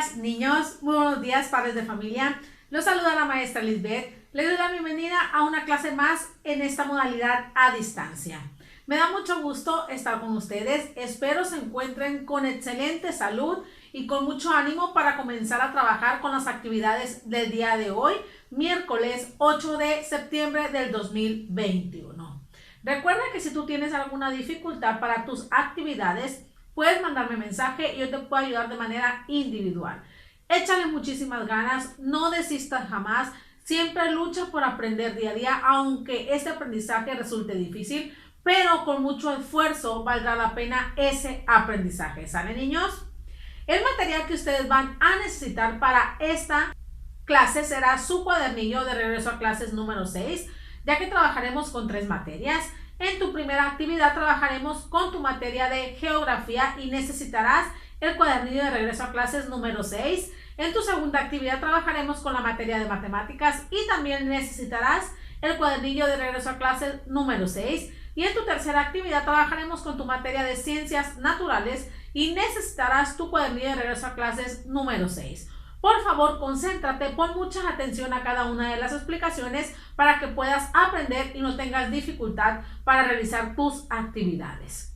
días, niños. Muy buenos días, padres de familia. Los saluda la maestra Lisbeth. Les doy la bienvenida a una clase más en esta modalidad a distancia. Me da mucho gusto estar con ustedes. Espero se encuentren con excelente salud y con mucho ánimo para comenzar a trabajar con las actividades del día de hoy, miércoles 8 de septiembre del 2021. Recuerda que si tú tienes alguna dificultad para tus actividades, puedes mandarme mensaje y yo te puedo ayudar de manera individual. Échale muchísimas ganas, no desistas jamás, siempre lucha por aprender día a día, aunque este aprendizaje resulte difícil, pero con mucho esfuerzo valdrá la pena ese aprendizaje. ¿Sale, niños? El material que ustedes van a necesitar para esta clase será su cuadernillo de regreso a clases número 6, ya que trabajaremos con 3 materias. En tu primera actividad trabajaremos con tu materia de geografía y necesitarás el cuadernillo de regreso a clases número 6. En tu segunda actividad trabajaremos con la materia de matemáticas y también necesitarás el cuadernillo de regreso a clases número 6. Y en tu tercera actividad trabajaremos con tu materia de ciencias naturales y necesitarás tu cuadernillo de regreso a clases número 6. Por favor, concéntrate, pon mucha atención a cada una de las explicaciones para que puedas aprender y no tengas dificultad para realizar tus actividades.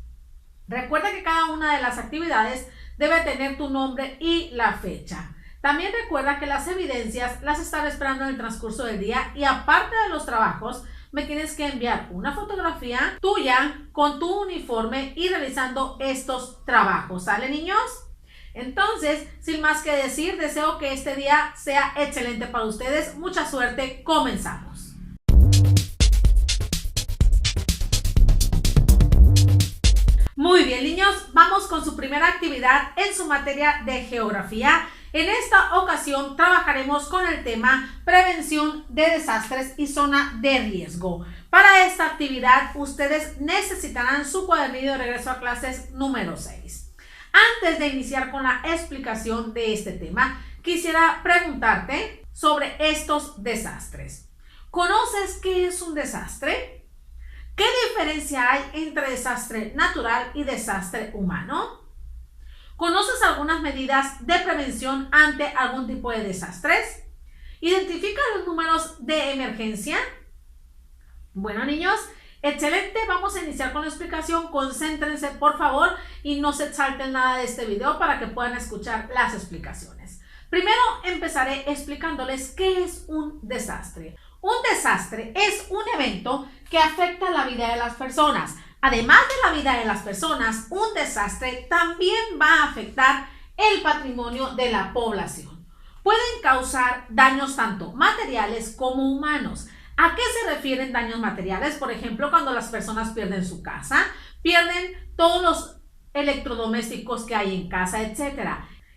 Recuerda que cada una de las actividades debe tener tu nombre y la fecha. También recuerda que las evidencias las estaré esperando en el transcurso del día y aparte de los trabajos, me tienes que enviar una fotografía tuya con tu uniforme y realizando estos trabajos. ¿Sale, niños? Entonces, sin más que decir, deseo que este día sea excelente para ustedes. Mucha suerte. Comenzamos. Muy bien, niños, vamos con su primera actividad en su materia de geografía. En esta ocasión trabajaremos con el tema prevención de desastres y zona de riesgo. Para esta actividad, ustedes necesitarán su cuadernillo de regreso a clases número 6. Antes de iniciar con la explicación de este tema, quisiera preguntarte sobre estos desastres. ¿Conoces qué es un desastre? ¿Qué diferencia hay entre desastre natural y desastre humano? ¿Conoces algunas medidas de prevención ante algún tipo de desastres? ¿Identifica los números de emergencia? Bueno, niños, excelente, vamos a iniciar con la explicación. Concéntrense, por favor, y no se salten nada de este video para que puedan escuchar las explicaciones. Primero empezaré explicándoles qué es un desastre. Un desastre es un evento que afecta la vida de las personas. Además de la vida de las personas, un desastre también va a afectar el patrimonio de la población. Pueden causar daños tanto materiales como humanos. ¿A qué se refieren daños materiales? Por ejemplo, cuando las personas pierden su casa, pierden todos los electrodomésticos que hay en casa, etc.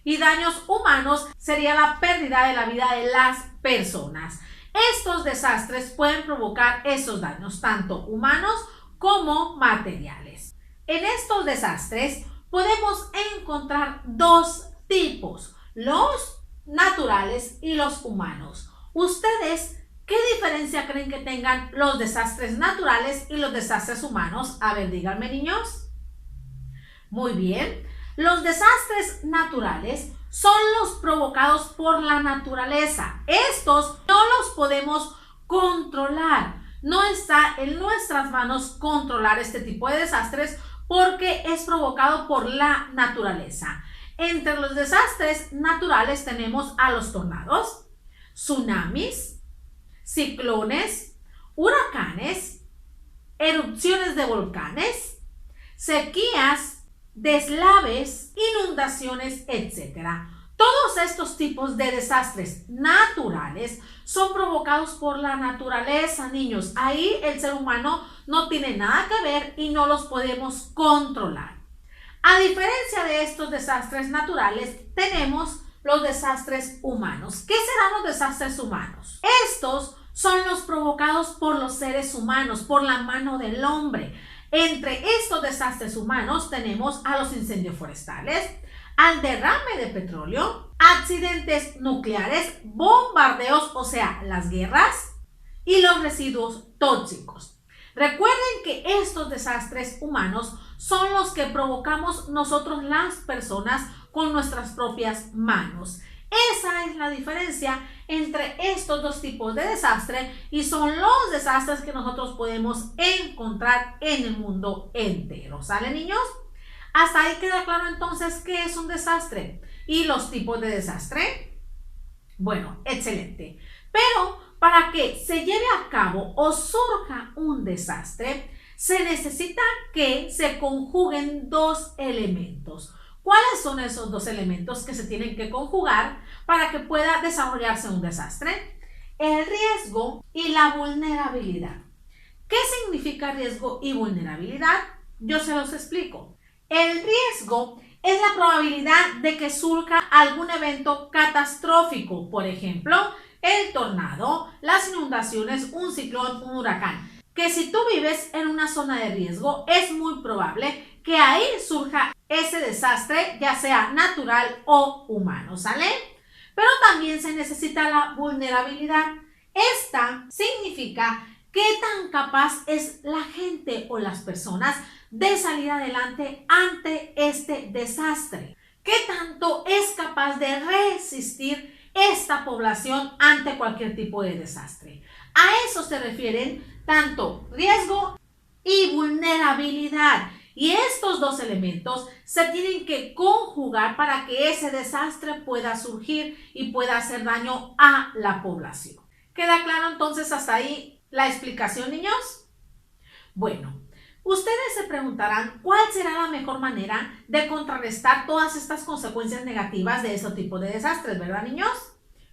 Y daños humanos sería la pérdida de la vida de las personas. Estos desastres pueden provocar esos daños, tanto humanos como materiales. En estos desastres podemos encontrar 2 tipos, los naturales y los humanos. ¿Ustedes qué diferencia creen que tengan los desastres naturales y los desastres humanos? A ver, díganme, niños. Muy bien. Los desastres naturales son los provocados por la naturaleza. Estos no los podemos controlar. No está en nuestras manos controlar este tipo de desastres porque es provocado por la naturaleza. Entre los desastres naturales tenemos a los tornados, tsunamis, ciclones, huracanes, erupciones de volcanes, sequías, deslaves, inundaciones, etc. Todos estos tipos de desastres naturales son provocados por la naturaleza, niños. Ahí el ser humano no tiene nada que ver y no los podemos controlar. A diferencia de estos desastres naturales, tenemos los desastres humanos. ¿Qué serán los desastres humanos? Estos son los provocados por los seres humanos, por la mano del hombre. Entre estos desastres humanos tenemos a los incendios forestales, al derrame de petróleo, accidentes nucleares, bombardeos, o sea, las guerras y los residuos tóxicos. Recuerden que estos desastres humanos son los que provocamos nosotros las personas con nuestras propias manos. Esa es la diferencia entre estos dos tipos de desastre y son los desastres que nosotros podemos encontrar en el mundo entero. ¿Sale, niños? Hasta ahí queda claro entonces qué es un desastre y los tipos de desastre. Bueno, excelente. Pero para que se lleve a cabo o surja un desastre, se necesita que se conjuguen dos elementos. ¿Cuáles son esos dos elementos que se tienen que conjugar para que pueda desarrollarse un desastre? El riesgo y la vulnerabilidad. ¿Qué significa riesgo y vulnerabilidad? Yo se los explico. El riesgo es la probabilidad de que surja algún evento catastrófico, por ejemplo, el tornado, las inundaciones, un ciclón, un huracán. Que si tú vives en una zona de riesgo, es muy probable que ahí surja ese desastre, ya sea natural o humano, ¿sale? Pero también se necesita la vulnerabilidad. Esta significa qué tan capaz es la gente o las personas de salir adelante ante este desastre. ¿Qué tanto es capaz de resistir esta población ante cualquier tipo de desastre? A eso se refieren tanto riesgo y vulnerabilidad. Y estos dos elementos se tienen que conjugar para que ese desastre pueda surgir y pueda hacer daño a la población. ¿Queda claro entonces hasta ahí la explicación, niños? Bueno, ustedes se preguntarán cuál será la mejor manera de contrarrestar todas estas consecuencias negativas de este tipo de desastres, ¿verdad, niños?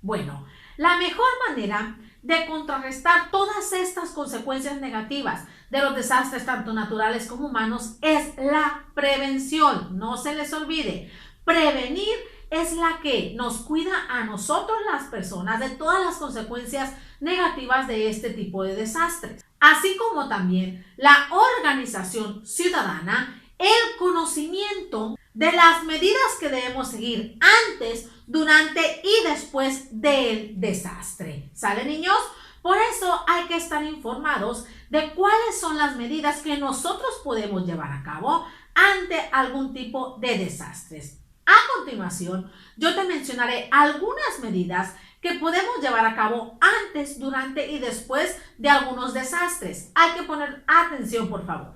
Bueno, la mejor manera de contrarrestar todas estas consecuencias negativas de los desastres tanto naturales como humanos es la prevención. No se les olvide, prevenir es la que nos cuida a nosotros las personas de todas las consecuencias negativas de este tipo de desastres. Así como también la organización ciudadana, el conocimiento de las medidas que debemos seguir antes, durante y después del desastre. ¿Sale, niños? Por eso hay que estar informados de cuáles son las medidas que nosotros podemos llevar a cabo ante algún tipo de desastres. A continuación, yo te mencionaré algunas medidas que podemos llevar a cabo antes, durante y después de algunos desastres. Hay que poner atención, por favor.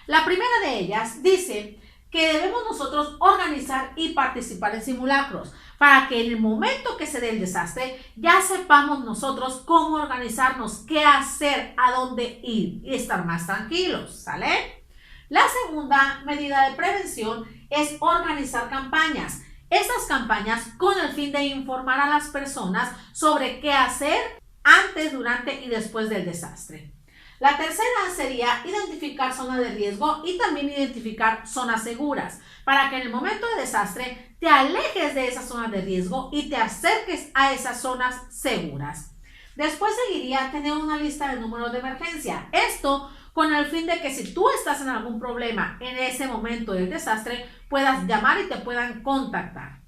La primera de ellas dice que debemos nosotros organizar y participar en simulacros para que en el momento que se dé el desastre ya sepamos nosotros cómo organizarnos, qué hacer, a dónde ir y estar más tranquilos, ¿sale? La segunda medida de prevención es organizar campañas. Estas campañas con el fin de informar a las personas sobre qué hacer antes, durante y después del desastre. La tercera sería identificar zonas de riesgo y también identificar zonas seguras para que en el momento de desastre te alejes de esas zonas de riesgo y te acerques a esas zonas seguras. Después seguiría tener una lista de números de emergencia. Esto con el fin de que si tú estás en algún problema en ese momento del desastre, puedas llamar y te puedan contactar.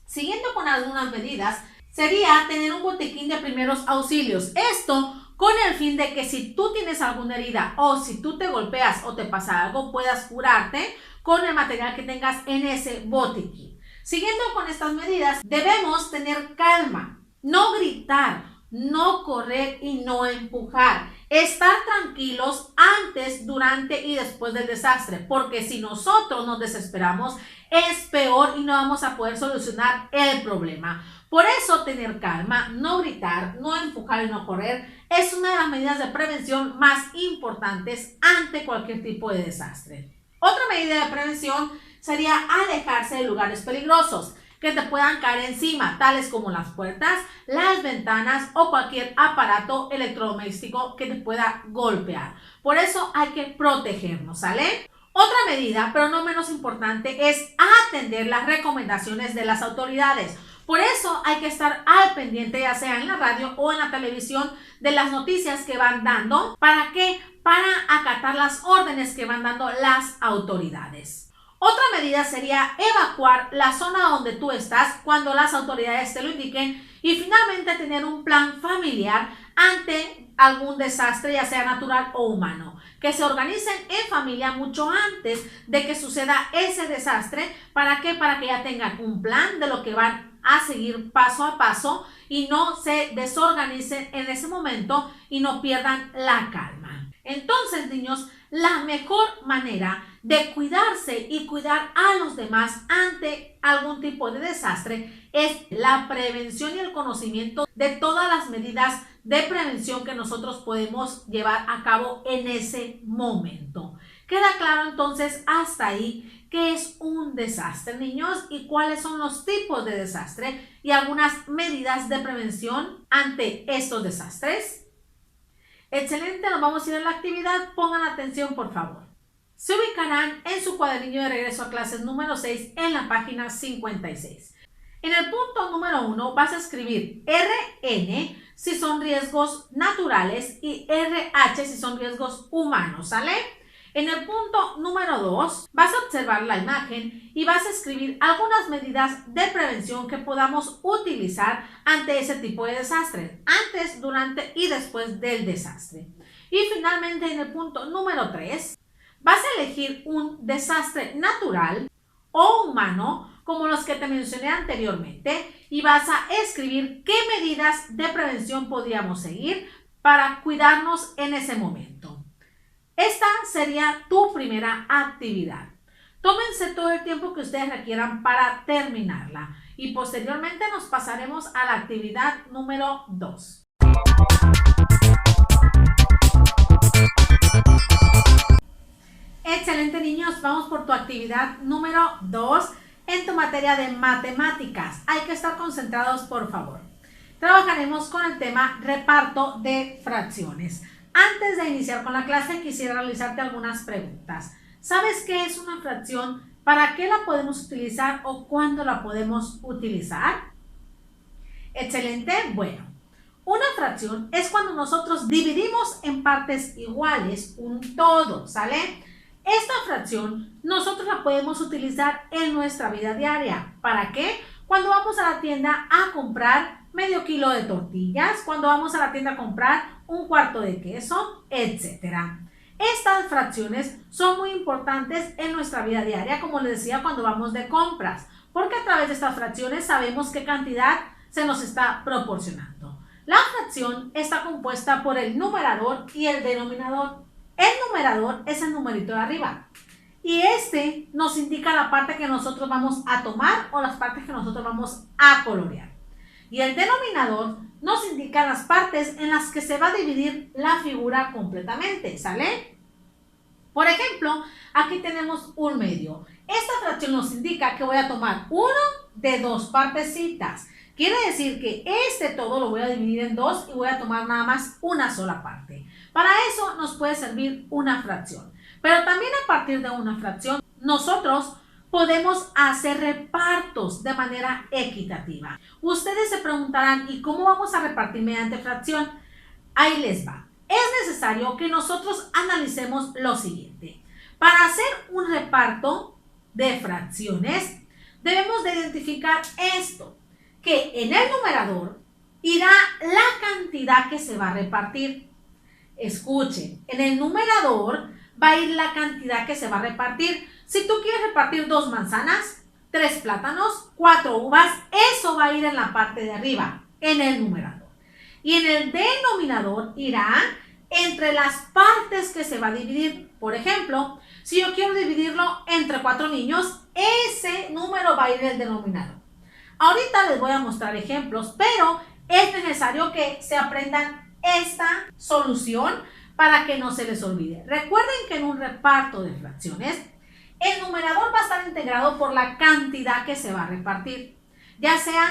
Siguiendo con algunas medidas, sería tener un botiquín de primeros auxilios. Esto con el fin de que si tú tienes alguna herida o si tú te golpeas o te pasa algo, puedas curarte con el material que tengas en ese botiquín. Siguiendo con estas medidas, debemos tener calma, no gritar, no correr y no empujar. Estar tranquilos antes, durante y después del desastre, porque si nosotros nos desesperamos, es peor y no vamos a poder solucionar el problema. Por eso tener calma, no gritar, no empujar y no correr es una de las medidas de prevención más importantes ante cualquier tipo de desastre. Otra medida de prevención sería alejarse de lugares peligrosos que te puedan caer encima, tales como las puertas, las ventanas o cualquier aparato electrodoméstico que te pueda golpear. Por eso hay que protegernos, ¿sale? Otra medida, pero no menos importante, es atender las recomendaciones de las autoridades. Por eso hay que estar al pendiente, ya sea en la radio o en la televisión, de las noticias que van dando. ¿Para qué? Para acatar las órdenes que van dando las autoridades. Otra medida sería evacuar la zona donde tú estás cuando las autoridades te lo indiquen y finalmente tener un plan familiar ante algún desastre, ya sea natural o humano. que se organicen en familia mucho antes de que suceda ese desastre. ¿Para qué? Para que ya tengan un plan de lo que van a seguir paso a paso y no se desorganicen en ese momento y no pierdan la calma. Entonces, niños, la mejor manera de cuidarse y cuidar a los demás ante algún tipo de desastre es la prevención y el conocimiento de todas las medidas de prevención que nosotros podemos llevar a cabo en ese momento. ¿Queda claro entonces hasta ahí qué es un desastre, niños? Y cuáles son los tipos de desastre y algunas medidas de prevención ante estos desastres. Excelente, nos vamos a ir a la actividad. Pongan atención, por favor. Se ubicarán en su cuadernillo de regreso a clases número 6 en la página 56. En el punto número 1 vas a escribir RN si son riesgos naturales y RH si son riesgos humanos, ¿sale? En el punto número 2 vas a observar la imagen y vas a escribir algunas medidas de prevención que podamos utilizar ante ese tipo de desastre, antes, durante y después del desastre. Y finalmente en el punto número 3 vas a elegir un desastre natural o humano como los que te mencioné anteriormente y vas a escribir qué medidas de prevención podríamos seguir para cuidarnos en ese momento. Esta sería tu primera actividad. Tómense todo el tiempo que ustedes requieran para terminarla y posteriormente nos pasaremos a la actividad número 2. Excelente, niños, vamos por tu actividad número 2 en tu materia de matemáticas. Hay que estar concentrados, por favor. Trabajaremos con el tema reparto de fracciones. Antes de iniciar con la clase, quisiera realizarte algunas preguntas. ¿Sabes qué es una fracción? ¿Para qué la podemos utilizar o cuándo la podemos utilizar? Excelente. Bueno, una fracción es cuando nosotros dividimos en partes iguales un todo, ¿sale? Esta fracción nosotros la podemos utilizar en nuestra vida diaria. ¿Para qué? Cuando vamos a la tienda a comprar medio kilo de tortillas, cuando vamos a la tienda a comprar un cuarto de queso, etc. Estas fracciones son muy importantes en nuestra vida diaria, como les decía, cuando vamos de compras, porque a través de estas fracciones sabemos qué cantidad se nos está proporcionando. La fracción está compuesta por el numerador y el denominador. El numerador es el numerito de arriba y este nos indica la parte que nosotros vamos a tomar o las partes que nosotros vamos a colorear. Y el denominador nos indica las partes en las que se va a dividir la figura completamente, ¿sale? Por ejemplo, aquí tenemos un medio. Esta fracción nos indica que voy a tomar uno de dos partecitas. Quiere decir que este todo lo voy a dividir en dos y voy a tomar nada más una sola parte. Para eso nos puede servir una fracción. Pero también a partir de una fracción, nosotros podemos hacer repartos de manera equitativa. Ustedes se preguntarán, ¿y cómo vamos a repartir mediante fracción? Ahí les va. Es necesario que nosotros analicemos lo siguiente. Para hacer un reparto de fracciones, debemos de identificar esto, que en el numerador irá la cantidad que se va a repartir. Escuchen, en el numerador va a ir la cantidad que se va a repartir. Si tú quieres repartir 2 manzanas, 3 plátanos, 4 uvas, eso va a ir en la parte de arriba, en el numerador. Y en el denominador irá entre las partes que se va a dividir. Por ejemplo, si yo quiero dividirlo entre 4 niños, ese número va a ir en el denominador. Ahorita les voy a mostrar ejemplos, pero es necesario que se aprendan esta solución para que no se les olvide. Recuerden que en un reparto de fracciones, el numerador va a estar integrado por la cantidad que se va a repartir, ya sean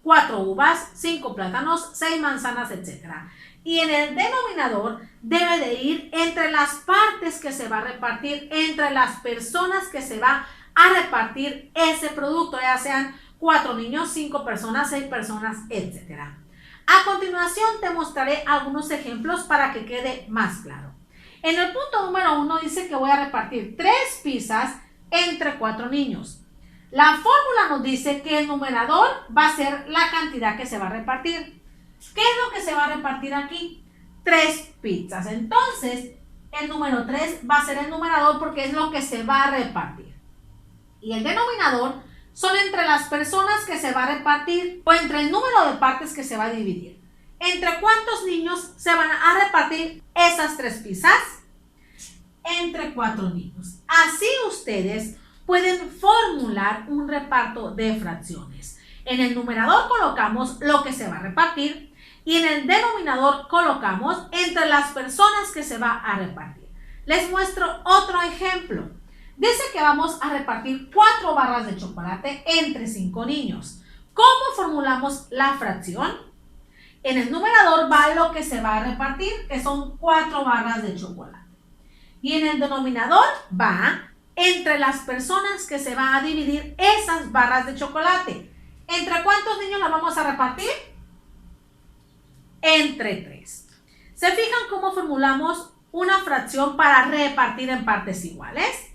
4 uvas, 5 plátanos, 6 manzanas, etc. Y en el denominador debe de ir entre las partes que se va a repartir, entre las personas que se va a repartir ese producto, ya sean 4 niños, 5 personas, 6 personas, etc. A continuación te mostraré algunos ejemplos para que quede más claro. En el punto número 1 dice que voy a repartir 3 pizzas entre 4 niños. La fórmula nos dice que el numerador va a ser la cantidad que se va a repartir. ¿Qué es lo que se va a repartir aquí? 3 pizzas. Entonces, el número 3 va a ser el numerador porque es lo que se va a repartir. Y el denominador son entre las personas que se va a repartir o entre el número de partes que se va a dividir. ¿Entre cuántos niños se van a repartir esas 3 pizzas? Entre 4 niños. Así ustedes pueden formular un reparto de fracciones. En el numerador colocamos lo que se va a repartir y en el denominador colocamos entre las personas que se va a repartir. Les muestro otro ejemplo. Dice que vamos a repartir 4 barras de chocolate entre 5 niños. ¿Cómo formulamos la fracción? En el numerador va lo que se va a repartir, que son 4 barras de chocolate. Y en el denominador va entre las personas que se va a dividir esas barras de chocolate. ¿Entre cuántos niños las vamos a repartir? Entre 3. ¿Se fijan cómo formulamos una fracción para repartir en partes iguales?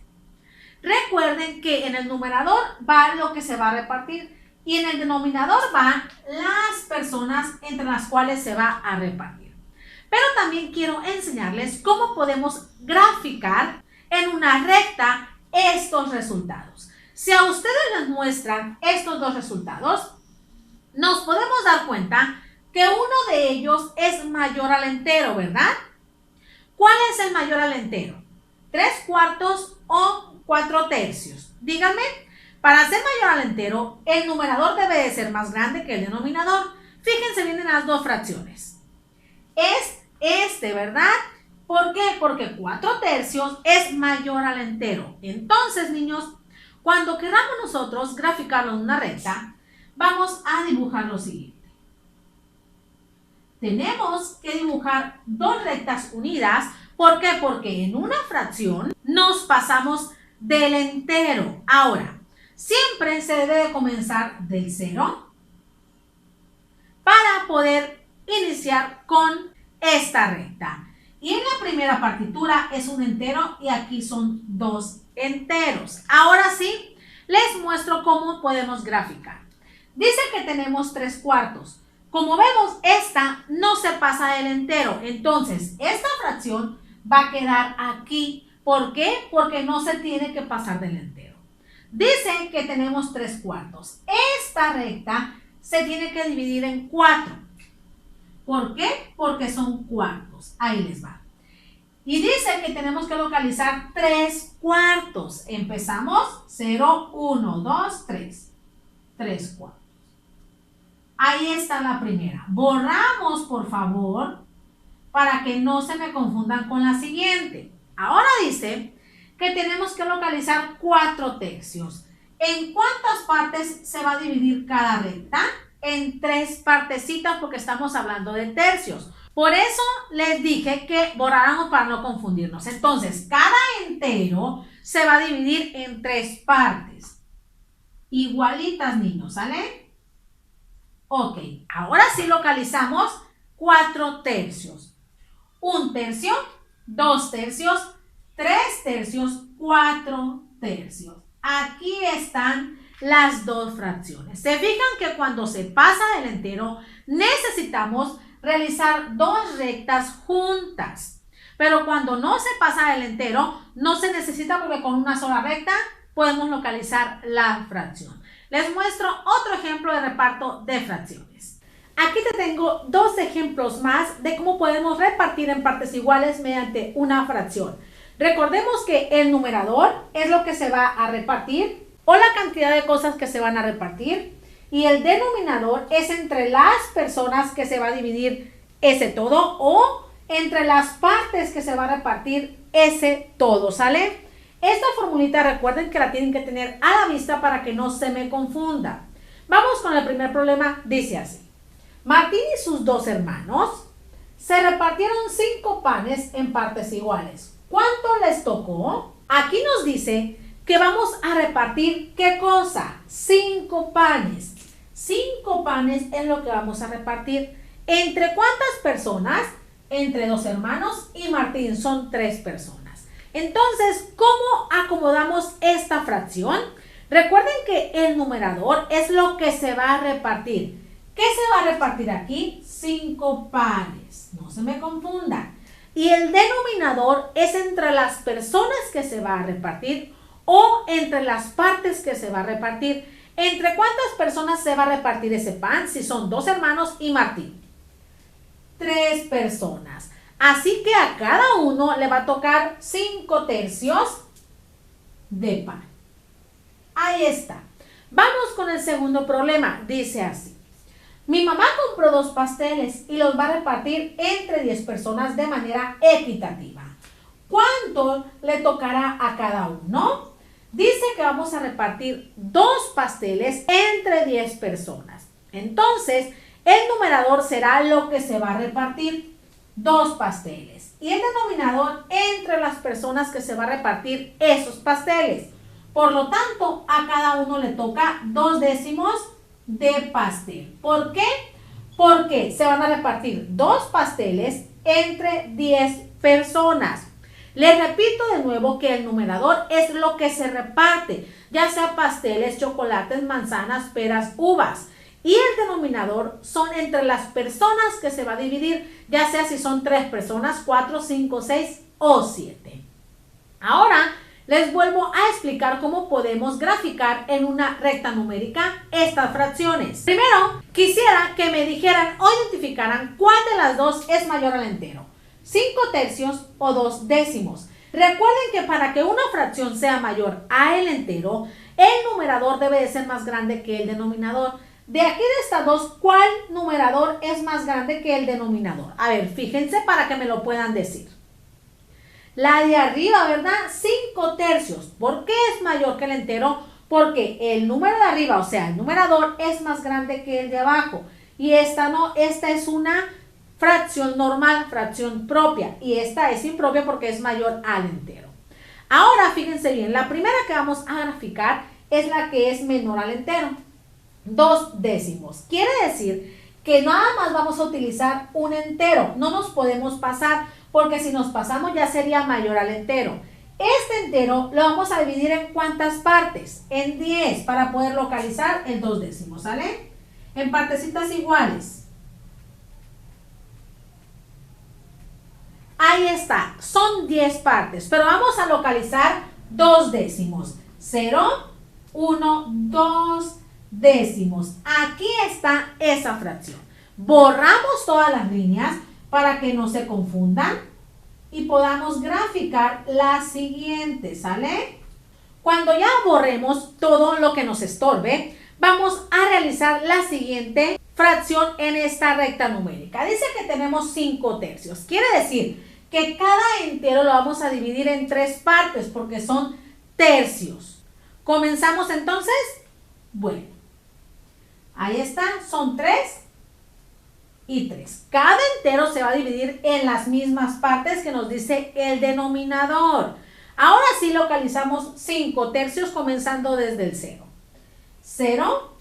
Recuerden que en el numerador va lo que se va a repartir y en el denominador van las personas entre las cuales se va a repartir. Pero también quiero enseñarles cómo podemos graficar en una recta estos resultados. Si a ustedes les muestran estos dos resultados, nos podemos dar cuenta que uno de ellos es mayor al entero, ¿verdad? ¿Cuál es el mayor al entero? ¿3/4 o 4/3? Díganme, para ser mayor al entero, el numerador debe de ser más grande que el denominador. Fíjense bien en las dos fracciones. Es este, ¿verdad? ¿Por qué? Porque 4/3 es mayor al entero. Entonces, niños, cuando queramos nosotros graficarlo en una recta, vamos a dibujar lo siguiente. Tenemos que dibujar dos rectas unidas. ¿Por qué? Porque en una fracción nos pasamos del entero. Ahora, siempre se debe de comenzar del 0 para poder iniciar con esta recta. Y en la primera partitura es un entero y aquí son dos enteros. Ahora sí, les muestro cómo podemos graficar. Dice que tenemos 3/4. Como vemos, esta no se pasa del entero. Entonces, esta fracción va a quedar aquí. ¿Por qué? Porque no se tiene que pasar del entero. Dice que tenemos 3/4. Esta recta se tiene que dividir en 4. ¿Por qué? Porque son cuartos. Ahí les va. Y dice que tenemos que localizar 3/4. Empezamos 0, 1, 2, 3. 3/4. Ahí está la primera. Borramos, por favor, para que no se me confundan con la siguiente. Ahora dice que tenemos que localizar 4/3. ¿En cuántas partes se va a dividir cada recta? En 3 partecitas porque estamos hablando de tercios. Por eso les dije que borráramos para no confundirnos. Entonces, cada entero se va a dividir en 3 partes. Igualitas, niños, ¿sale? Ok, ahora sí localizamos 4/3. 1/3, 2/3, 3/3, 4/3. Aquí están las dos fracciones. Se fijan que cuando se pasa del entero necesitamos realizar dos rectas juntas. Pero cuando no se pasa del entero no se necesita porque con una sola recta podemos localizar la fracción. Les muestro otro ejemplo de reparto de fracciones. Aquí te tengo dos ejemplos más de cómo podemos repartir en partes iguales mediante una fracción. Recordemos que el numerador es lo que se va a repartir o la cantidad de cosas que se van a repartir y el denominador es entre las personas que se va a dividir ese todo o entre las partes que se va a repartir ese todo, ¿sale? Esta formulita recuerden que la tienen que tener a la vista para que no se me confunda. Vamos con el primer problema, dice así. Martín y sus 2 hermanos se repartieron 5 panes en partes iguales. ¿Cuánto les tocó? Aquí nos dice que vamos a repartir, ¿qué cosa? 5 panes. 5 panes es lo que vamos a repartir. ¿Entre cuántas personas? Entre 2 hermanos y Martín, son 3 personas. Entonces, ¿cómo acomodamos esta fracción? Recuerden que el numerador es lo que se va a repartir. ¿Qué se va a repartir aquí? 5 panes. No se me confundan. y el denominador es entre las personas que se va a repartir o entre las partes que se va a repartir. ¿Entre cuántas personas se va a repartir ese pan? Si son 2 hermanos y Martín. 3 personas. Así que a cada uno le va a tocar 5 tercios de pan. Ahí está. Vamos con el segundo problema. Dice así. Mi mamá compró 2 pasteles y los va a repartir entre 10 personas de manera equitativa. ¿Cuánto le tocará a cada uno? Dice que vamos a repartir 2 pasteles entre 10 personas. Entonces, el numerador será lo que se va a repartir, 2 pasteles. Y el denominador entre las personas que se va a repartir esos pasteles. Por lo tanto, a cada uno le toca 2 décimos de pastel. ¿Por qué? Porque se van a repartir 2 pasteles entre 10 personas. Les repito de nuevo que el numerador es lo que se reparte, ya sea pasteles, chocolates, manzanas, peras, uvas. Y el denominador son entre las personas que se va a dividir, ya sea si son 3 personas, 4, 5, 6 o 7. Ahora les vuelvo a explicar cómo podemos graficar en una recta numérica estas fracciones. Primero, quisiera que me dijeran o identificaran cuál de las dos es mayor al entero. 5 tercios o 2 décimos. Recuerden que para que una fracción sea mayor a el entero, el numerador debe de ser más grande que el denominador. De aquí de estas dos, ¿cuál numerador es más grande que el denominador? A ver, fíjense para que me lo puedan decir. La de arriba, ¿verdad? 5 tercios. ¿Por qué es mayor que el entero? Porque el número de arriba, o sea, el numerador es más grande que el de abajo. Y esta no, esta es una fracción normal, fracción propia. Y esta es impropia porque es mayor al entero. Ahora, fíjense bien, la primera que vamos a graficar es la que es menor al entero. 2 décimos. Quiere decir que nada más vamos a utilizar un entero. No nos podemos pasar, porque si nos pasamos ya sería mayor al entero. Este entero lo vamos a dividir en ¿cuántas partes? En 10 para poder localizar el 2 décimos, ¿sale? En partecitas iguales. Ahí está, son 10 partes, pero vamos a localizar 2 décimos. 0, 1, 2 décimos. Aquí está esa fracción. Borramos todas las líneas para que no se confundan y podamos graficar la siguiente, ¿sale? Cuando ya borremos todo lo que nos estorbe, vamos a realizar la siguiente fracción en esta recta numérica. Dice que tenemos 5 tercios. Quiere decir que cada entero lo vamos a dividir en 3 partes porque son tercios. ¿Comenzamos entonces? Bueno, ahí están, son 3 y 3. Cada entero se va a dividir en las mismas partes que nos dice el denominador. Ahora sí localizamos 5 tercios comenzando desde el 0. 0,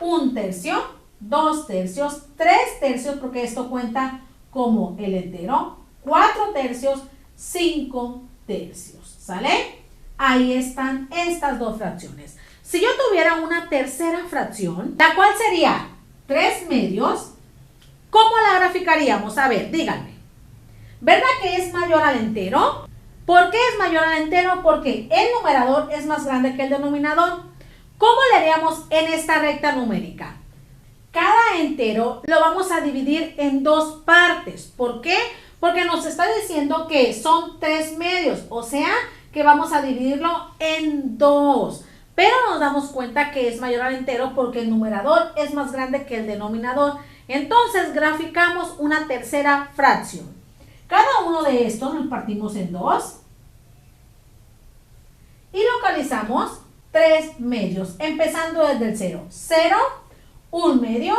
1 tercio, 2 tercios, 3 tercios porque esto cuenta como el entero, 4 tercios, 5 tercios, ¿sale? Ahí están estas dos fracciones. Si yo tuviera una tercera fracción, la cual sería 3 medios, ¿cómo la graficaríamos? A ver, díganme. ¿Verdad que es mayor al entero? ¿Por qué es mayor al entero? Porque el numerador es más grande que el denominador. ¿Cómo le haríamos en esta recta numérica? Cada entero lo vamos a dividir en 2 partes. ¿Por qué? Porque nos está diciendo que son 3 medios, o sea que vamos a dividirlo en 2. Pero nos damos cuenta que es mayor al entero porque el numerador es más grande que el denominador. Entonces graficamos una tercera fracción. Cada uno de estos los partimos en 2 y localizamos 3 medios, empezando desde el 0. 0, 1 medio,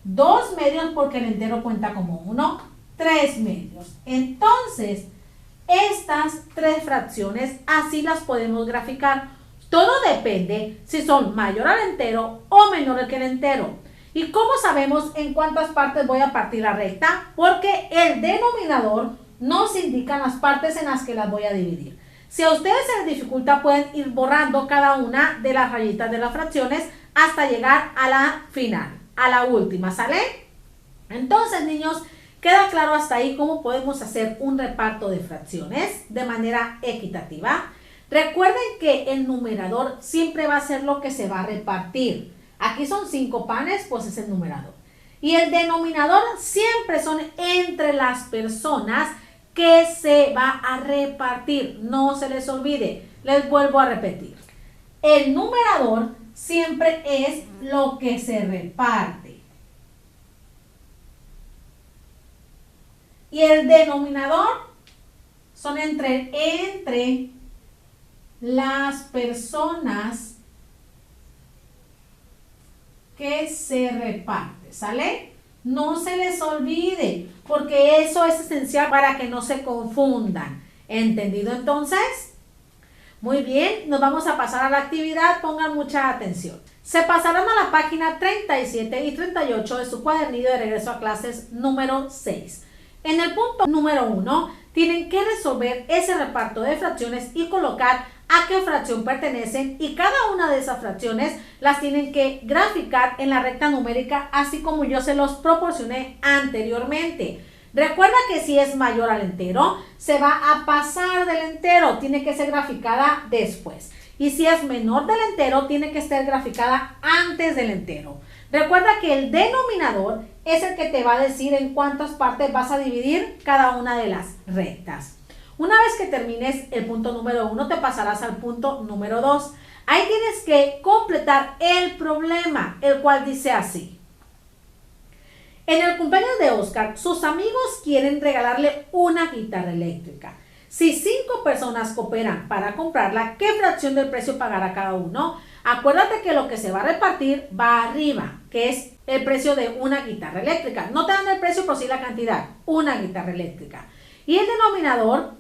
2 medios porque el entero cuenta como 1, 3 medios. Entonces, estas 3 fracciones así las podemos graficar. Todo depende si son mayor al entero o menor que el entero. ¿Y cómo sabemos en cuántas partes voy a partir la recta? Porque el denominador nos indica las partes en las que las voy a dividir. Si a ustedes se les dificulta, pueden ir borrando cada una de las rayitas de las fracciones hasta llegar a la final, a la última, ¿sale? Entonces, niños, ¿Queda claro hasta ahí cómo podemos hacer un reparto de fracciones de manera equitativa? Recuerden que el numerador siempre va a ser lo que se va a repartir. Aquí son 5 panes, pues es el numerador. Y el denominador siempre son entre las personas que se va a repartir. No se les olvide, les vuelvo a repetir. El numerador siempre es lo que se reparte. Y el denominador son entre las personas que se reparte, ¿sale? No se les olvide, porque eso es esencial para que no se confundan. ¿Entendido entonces? Muy bien, nos vamos a pasar a la actividad, pongan mucha atención. Se pasarán a la página 37 y 38 de su cuadernillo de regreso a clases número 6. En el punto número 1, tienen que resolver ese reparto de fracciones y colocar a qué fracción pertenecen, y cada una de esas fracciones las tienen que graficar en la recta numérica, así como yo se los proporcioné anteriormente. Recuerda que si es mayor al entero, se va a pasar del entero, tiene que ser graficada después. Y si es menor del entero, tiene que ser graficada antes del entero. Recuerda que el denominador es el que te va a decir en cuántas partes vas a dividir cada una de las rectas. Una vez que termines el punto número 1, te pasarás al punto número 2. Ahí tienes que completar el problema, el cual dice así. En el cumpleaños de Oscar, sus amigos quieren regalarle una guitarra eléctrica. Si 5 personas cooperan para comprarla, ¿qué fracción del precio pagará cada uno? Acuérdate que lo que se va a repartir va arriba, que es el precio de una guitarra eléctrica. No te dan el precio, pero sí la cantidad, una guitarra eléctrica. Y el denominador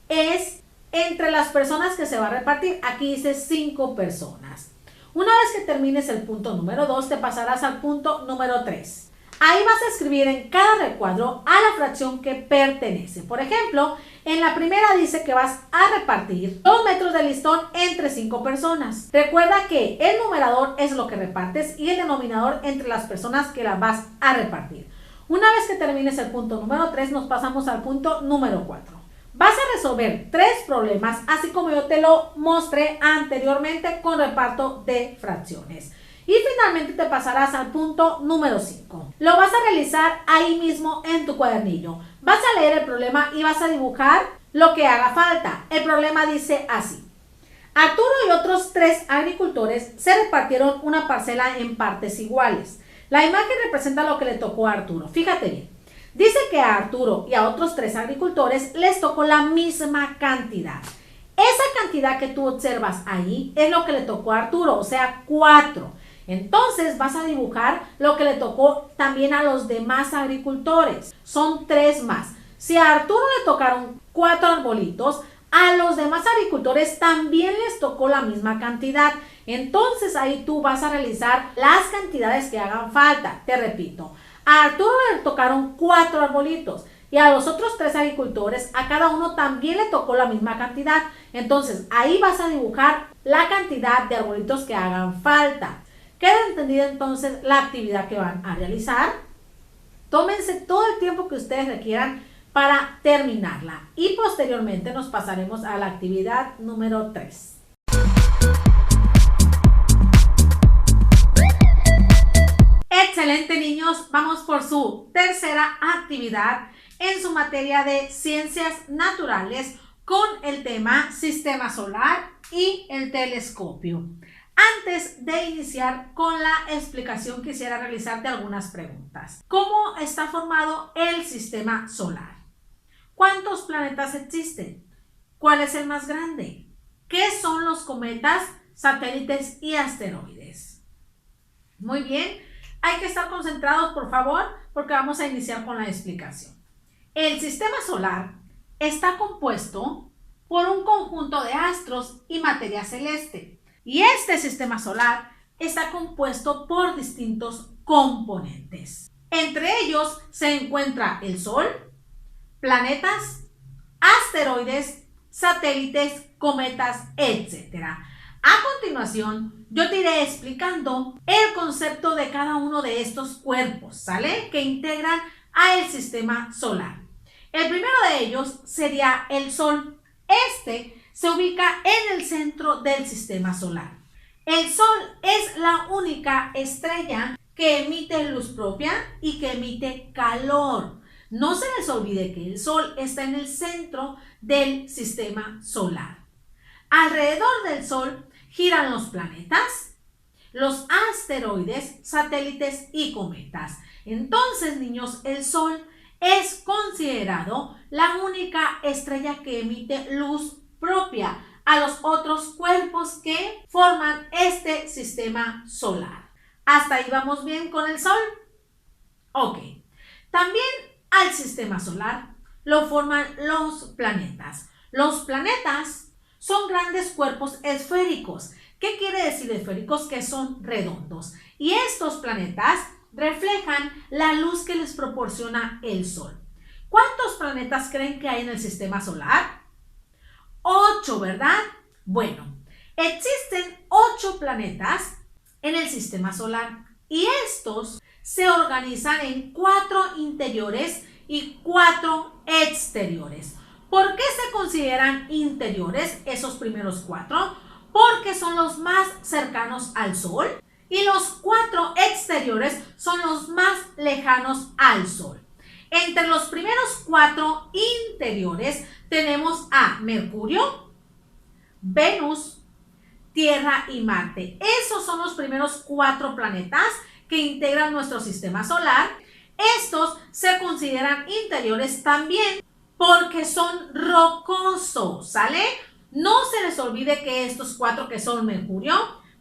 es entre las personas que se va a repartir. Aquí dice 5 personas. Una vez que termines el punto número 2, te pasarás al punto número 3. Ahí vas a escribir en cada recuadro a la fracción que pertenece. Por ejemplo, en la primera dice que vas a repartir 2 metros de listón entre 5 personas. Recuerda que el numerador es lo que repartes y el denominador entre las personas que las vas a repartir. Una vez que termines el punto número 3, nos pasamos al punto número 4. Vas a resolver 3 problemas, así como yo te lo mostré anteriormente con reparto de fracciones. Y finalmente te pasarás al punto número 5. Lo vas a realizar ahí mismo en tu cuadernillo. Vas a leer el problema y vas a dibujar lo que haga falta. El problema dice así. Arturo y otros 3 agricultores se repartieron una parcela en partes iguales. La imagen representa lo que le tocó a Arturo. Fíjate bien. Dice que a Arturo y a otros 3 agricultores les tocó la misma cantidad. Esa cantidad que tú observas ahí es lo que le tocó a Arturo, o sea, 4. Entonces vas a dibujar lo que le tocó también a los demás agricultores. Son 3 más. Si a Arturo le tocaron 4 arbolitos, a los demás agricultores también les tocó la misma cantidad. Entonces ahí tú vas a realizar las cantidades que hagan falta. Te repito, a Arturo le tocaron 4 arbolitos y a los otros 3 agricultores, a cada uno también le tocó la misma cantidad. Entonces ahí vas a dibujar la cantidad de arbolitos que hagan falta. ¿Queda entendida entonces la actividad que van a realizar? Tómense todo el tiempo que ustedes requieran para terminarla y posteriormente nos pasaremos a la actividad número 3. Excelente, niños, vamos por su tercera actividad en su materia de ciencias naturales con el tema sistema solar y el telescopio. Antes de iniciar con la explicación, quisiera realizarte algunas preguntas. ¿Cómo está formado el sistema solar? ¿Cuántos planetas existen? ¿Cuál es el más grande? ¿Qué son los cometas, satélites y asteroides? Muy bien, hay que estar concentrados, por favor, porque vamos a iniciar con la explicación. El sistema solar está compuesto por un conjunto de astros y materia celeste. Y este sistema solar está compuesto por distintos componentes. Entre ellos se encuentra el Sol, planetas, asteroides, satélites, cometas, etc. A continuación, yo te iré explicando el concepto de cada uno de estos cuerpos, ¿sale? Que integran al sistema solar. El primero de ellos sería el Sol. Este se ubica en el centro del sistema solar. El Sol es la única estrella que emite luz propia y que emite calor. No se les olvide que el Sol está en el centro del sistema solar. Alrededor del Sol giran los planetas, los asteroides, satélites y cometas. Entonces, niños, el Sol es considerado la única estrella que emite luz propia a los otros cuerpos que forman este sistema solar. ¿Hasta ahí vamos bien con el Sol? Ok. También al sistema solar lo forman los planetas. Los planetas son grandes cuerpos esféricos. ¿Qué quiere decir esféricos? Que son redondos. Y estos planetas reflejan la luz que les proporciona el Sol. ¿Cuántos planetas creen que hay en el sistema solar? 8, ¿verdad? Bueno, existen 8 planetas en el sistema solar y estos se organizan en 4 interiores y 4 exteriores. ¿Por qué se consideran interiores esos primeros 4? Porque son los más cercanos al Sol y los 4 exteriores son los más lejanos al Sol. Entre los primeros 4 interiores tenemos a Mercurio, Venus, Tierra y Marte. Esos son los primeros 4 planetas que integran nuestro sistema solar. Estos se consideran interiores también porque son rocosos, ¿sale? No se les olvide que estos 4 que son Mercurio,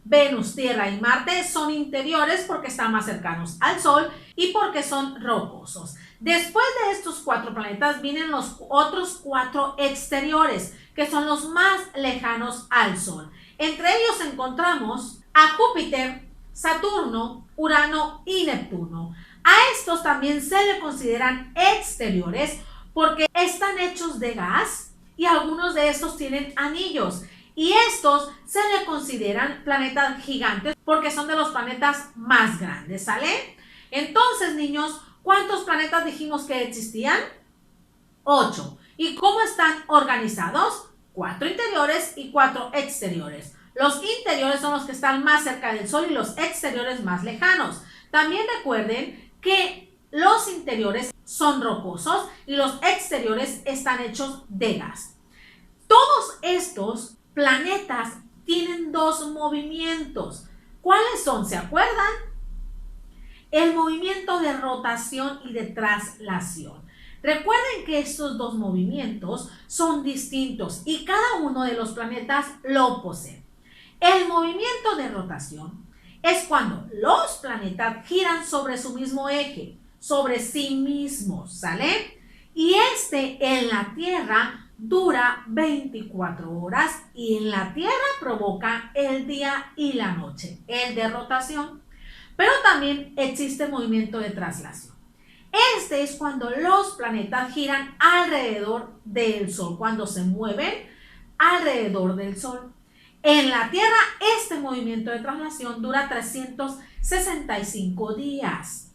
Venus, Tierra y Marte son interiores porque están más cercanos al Sol y porque son rocosos. Después de estos 4 planetas vienen los otros 4 exteriores, que son los más lejanos al Sol. Entre ellos encontramos a Júpiter, Saturno, Urano y Neptuno. A estos también se le consideran exteriores porque están hechos de gas y algunos de estos tienen anillos. Y estos se le consideran planetas gigantes porque son de los planetas más grandes, ¿sale? Entonces, niños, ¿cuántos planetas dijimos que existían? 8. ¿Y cómo están organizados? 4 interiores y 4 exteriores. Los interiores son los que están más cerca del Sol y los exteriores más lejanos. También recuerden que los interiores son rocosos y los exteriores están hechos de gas. Todos estos planetas tienen 2 movimientos. ¿Cuáles son? ¿Se acuerdan? El movimiento de rotación y de traslación. Recuerden que estos 2 movimientos son distintos y cada uno de los planetas lo posee. El movimiento de rotación es cuando los planetas giran sobre su mismo eje, sobre sí mismos, ¿sale? Y en la Tierra dura 24 horas y en la Tierra provoca el día y la noche, el de rotación. Pero también existe movimiento de traslación. Este es cuando los planetas giran alrededor del Sol, cuando se mueven alrededor del Sol. En la Tierra, este movimiento de traslación dura 365 días.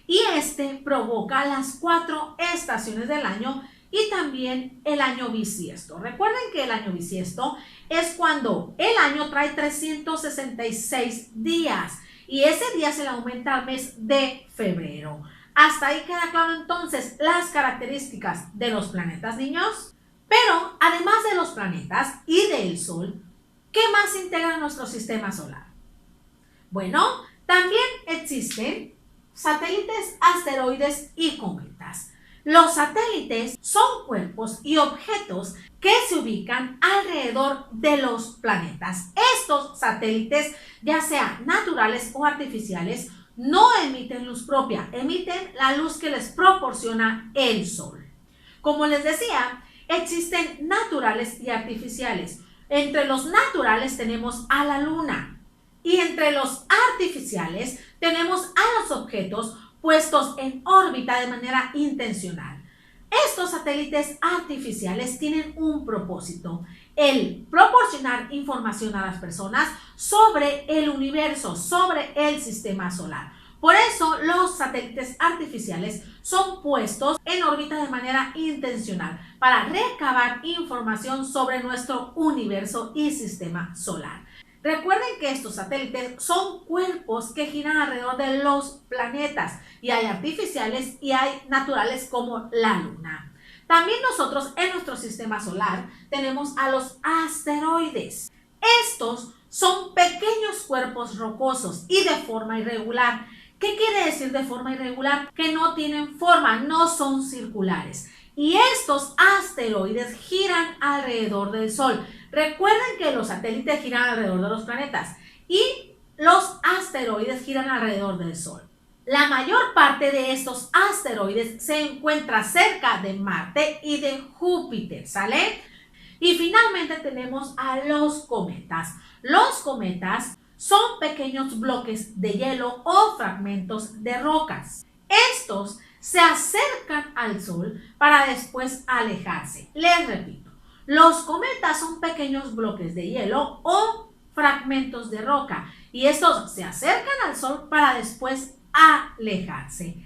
Y este provoca las 4 estaciones del año y también el año bisiesto. Recuerden que el año bisiesto es cuando el año trae 366 días y ese día se le aumenta al mes de febrero. ¿Hasta ahí queda claro entonces las características de los planetas, niños? Pero además de los planetas y del Sol, ¿qué más integra nuestro sistema solar? Bueno, también existen satélites, asteroides y cometas. Los satélites son cuerpos y objetos que se ubican alrededor de los planetas. Estos satélites, ya sean naturales o artificiales, no emiten luz propia, emiten la luz que les proporciona el Sol. Como les decía, existen naturales y artificiales. Entre los naturales tenemos a la Luna y entre los artificiales tenemos a los objetos puestos en órbita de manera intencional. Estos satélites artificiales tienen un propósito, el proporcionar información a las personas sobre el universo, sobre el sistema solar. Por eso los satélites artificiales son puestos en órbita de manera intencional para recabar información sobre nuestro universo y sistema solar. Recuerden que estos satélites son cuerpos que giran alrededor de los planetas, y hay artificiales y hay naturales como la Luna. También nosotros en nuestro sistema solar tenemos a los asteroides. Estos son pequeños cuerpos rocosos y de forma irregular. ¿Qué quiere decir de forma irregular? Que no tienen forma, no son circulares. Y estos asteroides giran alrededor del Sol. Recuerden que los satélites giran alrededor de los planetas y los asteroides giran alrededor del Sol. La mayor parte de estos asteroides se encuentra cerca de Marte y de Júpiter, ¿sale? Y finalmente tenemos a los cometas. Los cometas son pequeños bloques de hielo o fragmentos de rocas. Estos se acercan al Sol para después alejarse. Les repito, los cometas son pequeños bloques de hielo o fragmentos de roca y estos se acercan al Sol para después alejarse.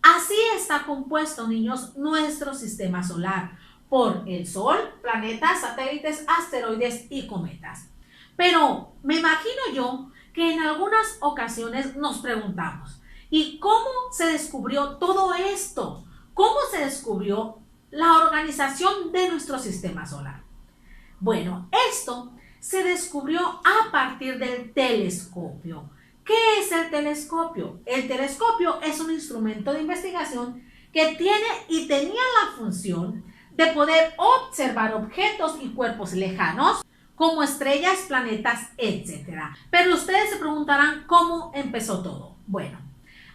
Así está compuesto, niños, nuestro sistema solar, por el Sol, planetas, satélites, asteroides y cometas. Pero me imagino yo que en algunas ocasiones nos preguntamos, ¿y cómo se descubrió todo esto? ¿Cómo se descubrió la organización de nuestro sistema solar? Bueno, esto se descubrió a partir del telescopio. ¿Qué es el telescopio? El telescopio es un instrumento de investigación que tiene y tenía la función de poder observar objetos y cuerpos lejanos como estrellas, planetas, etc. Pero ustedes se preguntarán cómo empezó todo. Bueno,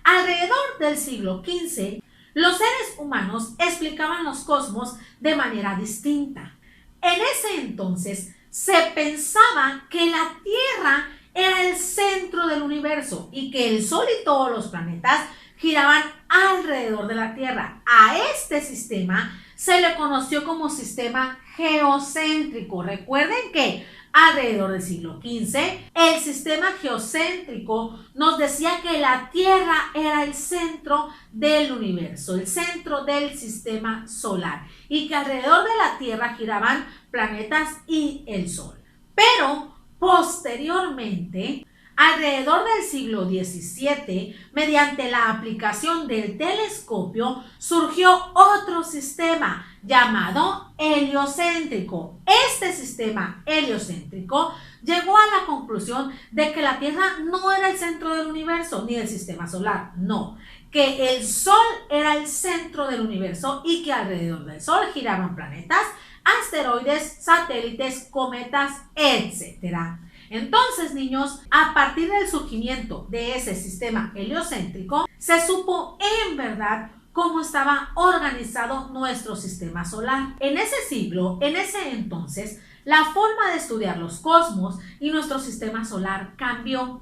alrededor del siglo XV, los seres humanos explicaban los cosmos de manera distinta. En ese entonces se pensaba que la Tierra era el centro del universo y que el Sol y todos los planetas giraban alrededor de la Tierra. A este sistema se le conoció como sistema geocéntrico. Recuerden que alrededor del siglo XV, el sistema geocéntrico nos decía que la Tierra era el centro del universo, el centro del sistema solar, y que alrededor de la Tierra giraban planetas y el Sol. Pero posteriormente, alrededor del siglo XVII, mediante la aplicación del telescopio, surgió otro sistema llamado heliocéntrico. Este sistema heliocéntrico llegó a la conclusión de que la Tierra no era el centro del universo ni del sistema solar, no, que el Sol era el centro del universo y que alrededor del Sol giraban planetas, asteroides, satélites, cometas, etc. Entonces, niños, a partir del surgimiento de ese sistema heliocéntrico, se supo en verdad cómo estaba organizado nuestro sistema solar. En ese siglo, en ese entonces, la forma de estudiar los cosmos y nuestro sistema solar cambió.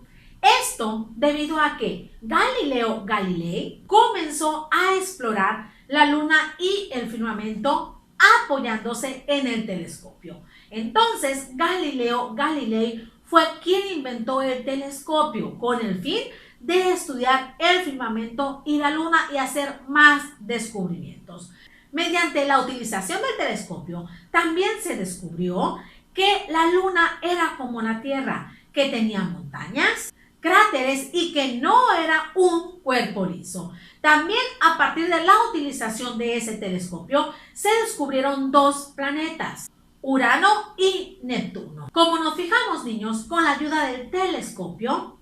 Esto debido a que Galileo Galilei comenzó a explorar la Luna y el firmamento apoyándose en el telescopio. Entonces, Galileo Galilei fue quien inventó el telescopio con el fin de estudiar el firmamento y la Luna y hacer más descubrimientos. Mediante la utilización del telescopio, también se descubrió que la Luna era como la Tierra, que tenía montañas, cráteres y que no era un cuerpo liso. También a partir de la utilización de ese telescopio se descubrieron dos planetas, Urano y Neptuno. Como nos fijamos, niños, con la ayuda del telescopio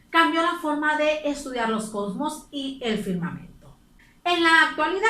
cambió la forma de estudiar los cosmos y el firmamento. En la actualidad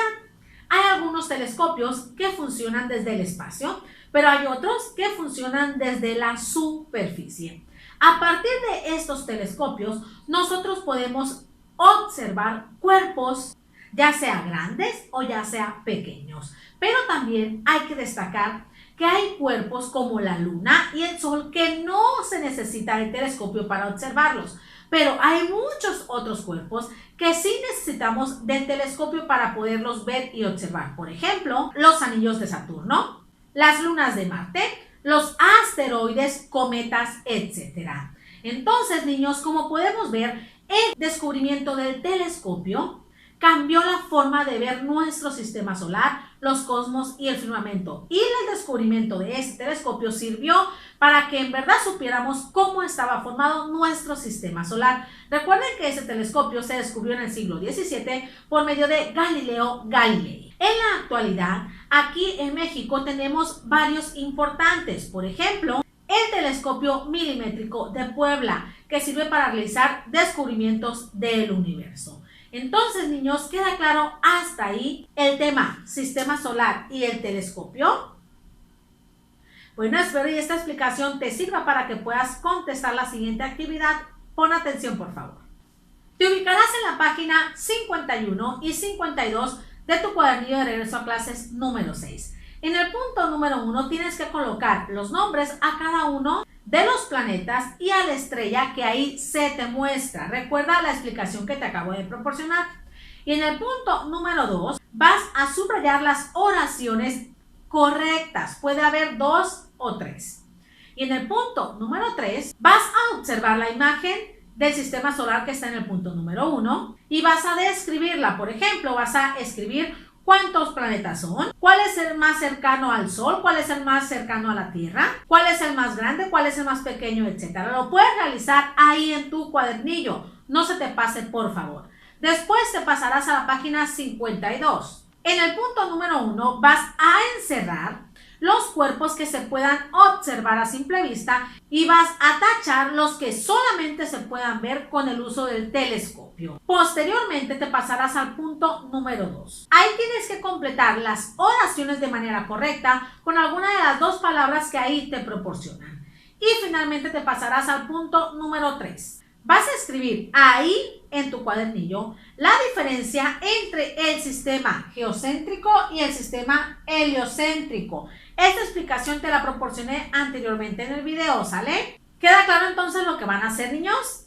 hay algunos telescopios que funcionan desde el espacio, pero hay otros que funcionan desde la superficie. A partir de estos telescopios, nosotros podemos observar cuerpos, ya sea grandes o ya sea pequeños. Pero también hay que destacar que hay cuerpos como la Luna y el Sol que no se necesita el telescopio para observarlos. Pero hay muchos otros cuerpos que sí necesitamos del telescopio para poderlos ver y observar. Por ejemplo, los anillos de Saturno, las lunas de Marte, los asteroides, cometas, etc. Entonces, niños, como podemos ver, El descubrimiento del telescopio cambió la forma de ver nuestro sistema solar, los cosmos y el firmamento. Y el descubrimiento de este telescopio sirvió para que en verdad supiéramos cómo estaba formado nuestro sistema solar. Recuerden que ese telescopio se descubrió en el siglo XVII por medio de Galileo Galilei. En la actualidad, aquí en México tenemos varios importantes. Por ejemplo, el telescopio milimétrico de Puebla, que sirve para realizar descubrimientos del universo. Entonces, niños, ¿queda claro hasta ahí el tema sistema solar y el telescopio? Bueno, espero que esta explicación te sirva para que puedas contestar la siguiente actividad. Pon atención, por favor. Te ubicarás en la página 51 y 52 de tu cuadernillo de regreso a clases número 6. En el punto número 1 tienes que colocar los nombres a cada uno de los planetas y a la estrella que ahí se te muestra. Recuerda la explicación que te acabo de proporcionar. Y en el punto número 2 vas a subrayar las oraciones correctas. Puede haber 2 o 3. Y en el punto número 3 vas a observar la imagen del sistema solar que está en el punto número 1 y vas a describirla. Por ejemplo, vas a escribir ¿cuántos planetas son? ¿Cuál es el más cercano al Sol? ¿Cuál es el más cercano a la Tierra? ¿Cuál es el más grande? ¿Cuál es el más pequeño? Etcétera. Lo puedes realizar ahí en tu cuadernillo. No se te pase, por favor. Después te pasarás a la página 52. En el punto número 1 vas a encerrar los cuerpos que se puedan observar a simple vista y vas a tachar los que solamente se puedan ver con el uso del telescopio. Posteriormente te pasarás al punto número 2. Ahí tienes que completar las oraciones de manera correcta con alguna de las dos palabras que ahí te proporcionan. Y finalmente te pasarás al punto número 3. Vas a escribir ahí en tu cuadernillo la diferencia entre el sistema geocéntrico y el sistema heliocéntrico. Esta explicación te la proporcioné anteriormente en el video, ¿sale? ¿Queda claro entonces lo que van a hacer, niños?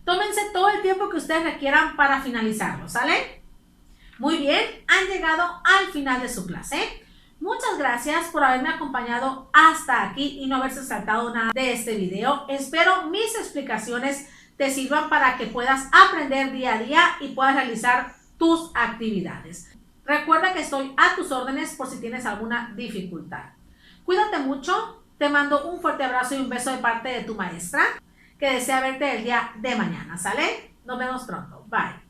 Tómense todo el tiempo que ustedes requieran para finalizarlo, ¿sale? Muy bien, han llegado al final de su clase. Muchas gracias por haberme acompañado hasta aquí y no haberse saltado nada de este video. Espero mis explicaciones te sirvan para que puedas aprender día a día y puedas realizar tus actividades. Recuerda que estoy a tus órdenes por si tienes alguna dificultad. Cuídate mucho, te mando un fuerte abrazo y un beso de parte de tu maestra, que desea verte el día de mañana, ¿sale? Nos vemos pronto. Bye.